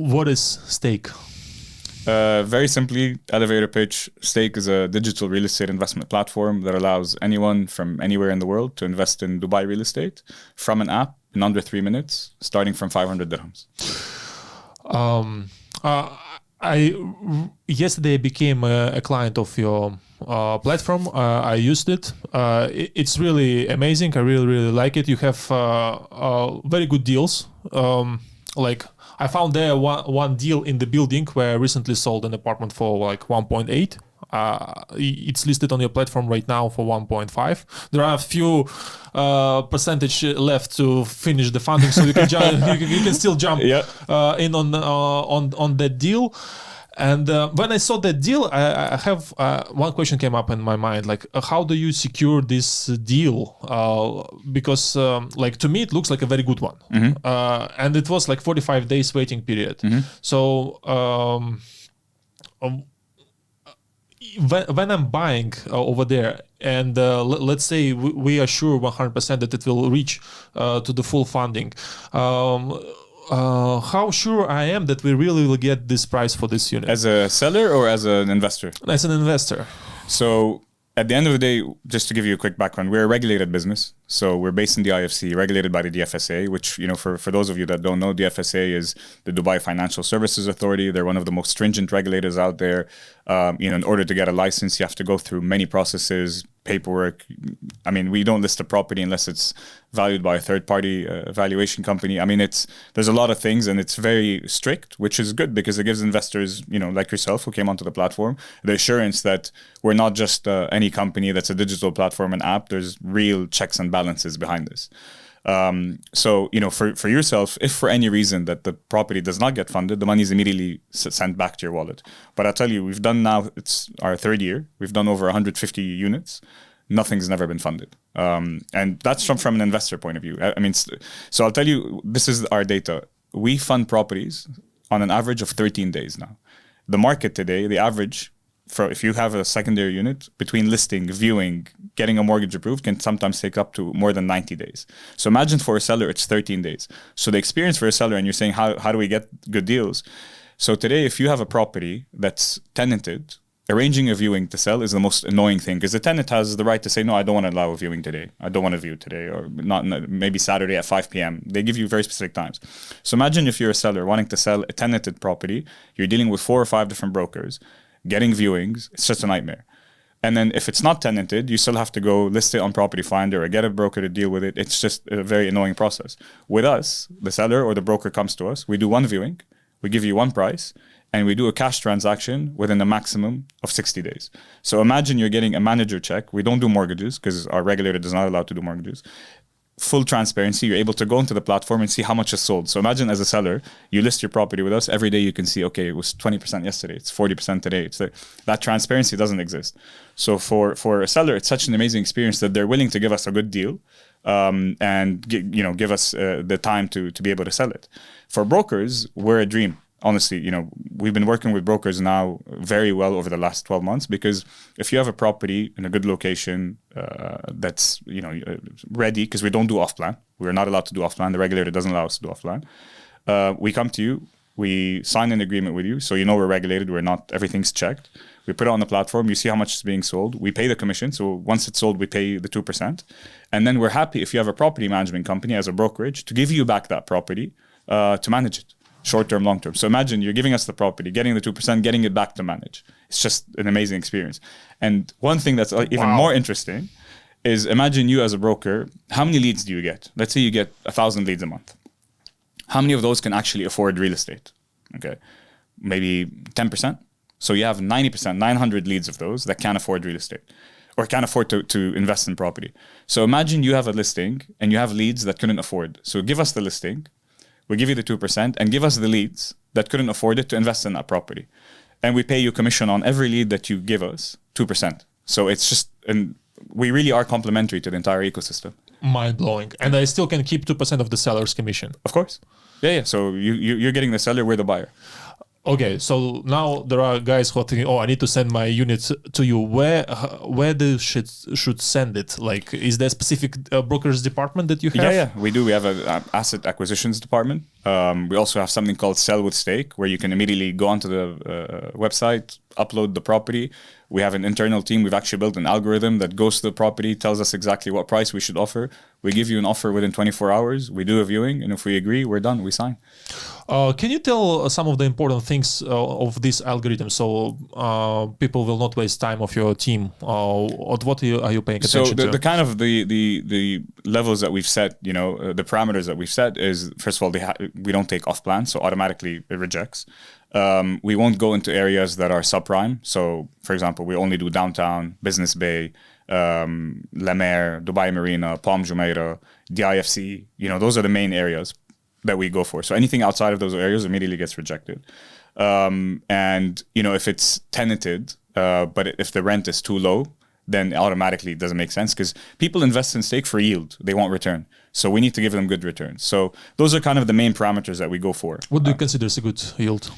what is Stake? Very simply, elevator pitch, Stake is a digital real estate investment platform that allows anyone from anywhere in the world to invest in Dubai real estate from an app in under 3 minutes, starting from 500 dirhams. I yesterday became a client of your platform. I used it. It's really amazing. I really like it. You have very good deals. Like I found there one deal in the building where I recently sold an apartment for like 1.8. It's listed on your platform right now for 1.5. There are a few percentage left to finish the funding, so you can you can still jump in on that deal. And when I saw that deal, I have one question came up in my mind, like how do you secure this deal? Because like to me it looks like a very good one, and it was like 45 days waiting period. So when I'm buying over there, and let's say we are sure 100% that it will reach to the full funding, how sure I am that we really will get this price for this unit? As a seller or as an investor? As an investor. So at the end of the day, just to give you a quick background, we're a regulated business. So we're based in the IFC, regulated by the DFSA, which, you know, for those of you that don't know, DFSA is the Dubai Financial Services Authority. They're one of the most stringent regulators out there. You know, in order to get a license, you have to go through many processes, paperwork. I mean, we don't list a property unless it's valued by a third-party valuation company. I mean, there's a lot of things, and it's very strict, which is good because it gives investors, you know, like yourself who came onto the platform, the assurance that we're not just any company that's a digital platform and app. There's real checks and balances behind this. So, you know, for yourself, if for any reason that the property does not get funded, the money is immediately sent back to your wallet. But I'll tell you, we've done now, it's our third year. We've done over 150 units. Nothing's never been funded. And that's from an investor point of view. I mean, so I'll tell you, this is our data. We fund properties on an average of 13 days now. The market today, the average, for if you have a secondary unit, between listing, viewing, getting a mortgage approved can sometimes take up to more than 90 days. So imagine for a seller, it's 13 days. So the experience for a seller, and you're saying, how do we get good deals? So today, if you have a property that's tenanted, arranging a viewing to sell is the most annoying thing because the tenant has the right to say, no, I don't want to allow a viewing today. I don't want to view today, or not maybe Saturday at 5 p.m. They give you very specific times. So imagine if you're a seller wanting to sell a tenanted property, you're dealing with 4 or 5 different brokers, getting viewings, it's just a nightmare. And then if it's not tenanted, you still have to go list it on Property Finder or get a broker to deal with it. It's just a very annoying process. With us, the seller or the broker comes to us, we do one viewing, we give you one price, and we do a cash transaction within a maximum of 60 days. So imagine you're getting a manager check. We don't do mortgages because our regulator does not allow to do mortgages. Full transparency, you're able to go into the platform and see how much is sold. So imagine as a seller, you list your property with us. Every day you can see, okay, it was 20% yesterday, it's 40% today. That transparency doesn't exist. So for a seller, it's such an amazing experience that they're willing to give us a good deal and give us the time to be able to sell it. For brokers, we're a dream. Honestly, you know, we've been working with brokers now very well over the last 12 months because if you have a property in a good location that's, you know, ready, because we don't do off-plan. We're not allowed to do off-plan. The regulator doesn't allow us to do off-plan. We come to you, we sign an agreement with you. So, you know, we're regulated. We're not, everything's checked. We put it on the platform. You see how much is being sold. We pay the commission. So once it's sold, we pay the 2%. And then we're happy if you have a property management company as a brokerage to give you back that property to manage it. Short-term, long-term. So imagine you're giving us the property, getting the 2%, getting it back to manage. It's just an amazing experience. And one thing that's even more interesting is imagine you as a broker, how many leads do you get? Let's say you get 1,000 leads a month. How many of those can actually afford real estate? Okay, maybe 10%. So you have 90%, 900 leads of those that can't afford real estate or can't afford to invest in property. So imagine you have a listing and you have leads that couldn't afford. So give us the listing. We give you the 2% and give us the leads that couldn't afford it to invest in that property. And we pay you commission on every lead that you give us, 2%. So it's just, and we really are complementary to the entire ecosystem. Mind-blowing. And I still can keep 2% of the seller's commission. Of course. Yeah. So you're getting the seller, we're the buyer. Okay, so now there are guys who are thinking, "Oh, I need to send my unit to you." Where they should send it? Like, is there a specific brokers department that you have? Yeah, we do. We have a asset acquisitions department. We also have something called Sell with Stake, where you can immediately go onto the website, upload the property. We have an internal team. We've actually built an algorithm that goes to the property, tells us exactly what price we should offer. We give you an offer within 24 hours. We do a viewing, and if we agree, we're done. We sign. Can you tell some of the important things of this algorithm so people will not waste time of your team? What are you paying attention So to? the kind of the levels that we've set, the parameters that we've set is, first of all, we don't take off plan, so automatically it rejects. We won't go into areas that are subprime. So, for example, we only do downtown, Business Bay, La Mer, Dubai Marina, Palm Jumeirah, the IFC. Those are the main areas that we go for. So anything outside of those areas immediately gets rejected. And if it's tenanted, but if the rent is too low, then automatically it doesn't make sense because people invest in stake for yield. They want return. So we need to give them good returns. So those are kind of the main parameters that we go for. What do you consider as a good yield?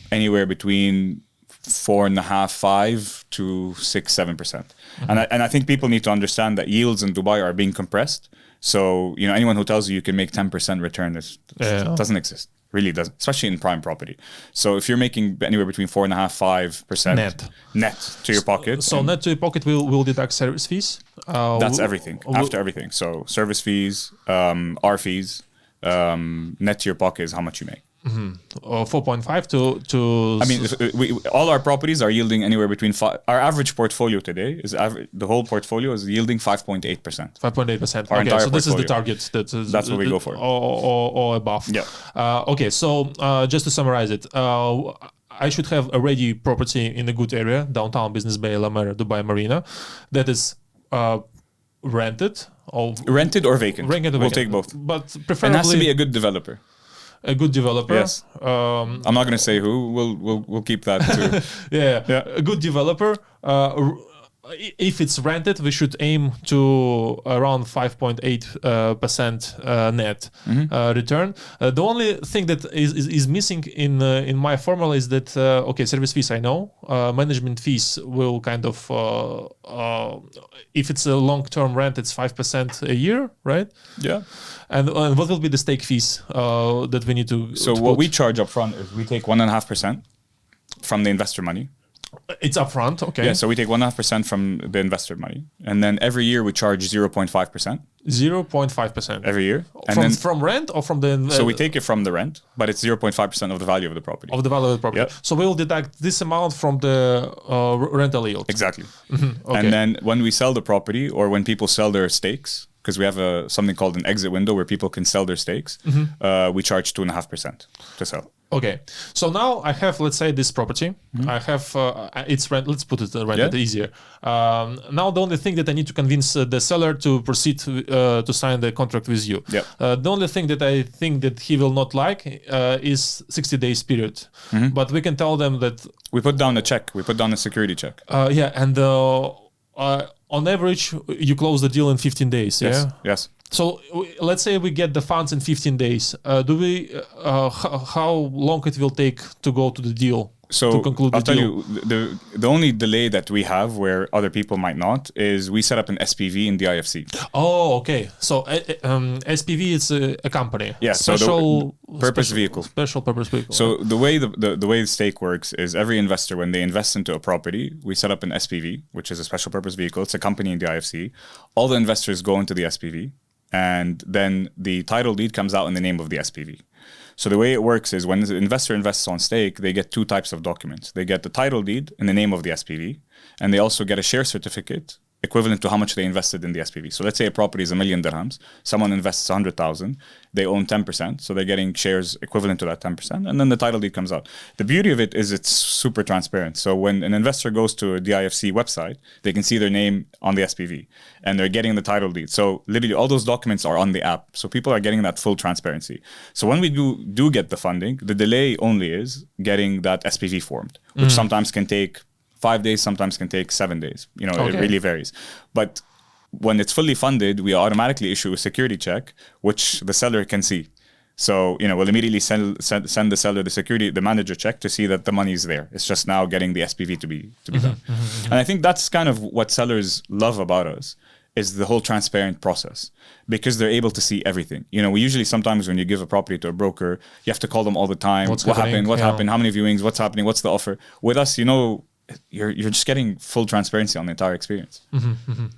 Anywhere between 4.5%, 5% to 6%, 7%. Mm-hmm. And I think people need to understand that yields in Dubai are being compressed. So, anyone who tells you can make 10% return doesn't exist. Really doesn't, especially in prime property. So if you're making anywhere between 4.5%, 5% net to your pocket. So net to your pocket will deduct service fees? That's everything, after everything. So service fees, our fees, net to your pocket is how much you make. 4.5 to. I mean, all our properties are yielding anywhere between our average portfolio today is the whole portfolio is yielding 5.8%. 5.8%. Our entire so this is the portfolio. target. That's what we go for. Or above. Yeah. Okay, so just to summarize it, I should have a ready property in a good area, downtown Business Bay, La Mer, Dubai Marina, that is rented or vacant. We'll take both. But preferably, it has to be a good developer. A good developer. Yes. I'm not going to say who. We'll keep that too. Yeah. A good developer. If it's rented, we should aim to around 5.8% net return. The only thing that is missing in my formula is that service fees I know, management fees will kind of if it's a long-term rent, it's 5% a year, right? Yeah. And what will be the stake fees that we need to? So what we charge up front is we take 1.5% from the investor money. It's upfront, okay. Yeah, so we take 1.5% from the investor money, and then every year we charge 0.5%. 0.5% every year, and from rent or from the. So we take it from the rent, but it's 0.5% of the value of the property. Of the value of the property. Yep. So we will deduct this amount from the rental yield. Exactly. Okay. And then when we sell the property, or when people sell their stakes, because we have something called an exit window where people can sell their stakes, we charge 2.5% to sell. Okay, so now I have, let's say, this property. I have it's rent. Let's put it rented easier. Now the only thing that I need to convince the seller to proceed to sign the contract with you. Yep. The only thing that I think that he will not like is 60 days period. But we can tell them that we put down a check. We put down a security check. And on average, you close the deal in 15 days. Yes. Yeah. Yes. So let's say we get the funds in 15 days. How long it will take to go to the deal? So to conclude I'll the tell deal? you, the only delay that we have where other people might not is we set up an SPV in the IFC. Oh, okay. So SPV is a company. Yeah, Special purpose vehicle. Special purpose vehicle. So the way the stake works is every investor, when they invest into a property, we set up an SPV, which is a special purpose vehicle. It's a company in the IFC. All the investors go into the SPV, and then the title deed comes out in the name of the SPV. So the way it works is when the investor invests on stake, they get two types of documents. They get the title deed in the name of the SPV, and they also get a share certificate equivalent to how much they invested in the SPV. So let's say a property is $1 million. Someone invests 100,000. They own 10%. So they're getting shares equivalent to that 10%. And then the title deed comes out. The beauty of it is it's super transparent. So when an investor goes to the IFC website, they can see their name on the SPV and they're getting the title deed. So literally all those documents are on the app. So people are getting that full transparency. So when we do get the funding, the delay only is getting that SPV formed, which sometimes can take 5 days, sometimes can take 7 days. It really varies. But when it's fully funded, we automatically issue a security check, which the seller can see. So, we'll immediately send the seller the manager check to see that the money is there. It's just now getting the SPV to be done. And I think that's kind of what sellers love about us, is the whole transparent process, because they're able to see everything. We usually sometimes when you give a property to a broker, you have to call them all the time. What happened? What happened? How many viewings? What's happening? What's the offer? With us, you're just getting full transparency on the entire experience.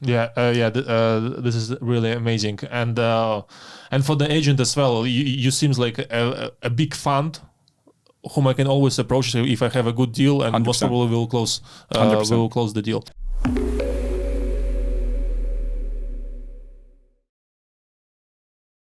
This is really amazing, and for the agent as well, you seems like a big fund whom I can always approach if I have a good deal, and 100%. most probably will close 100%. will close the deal.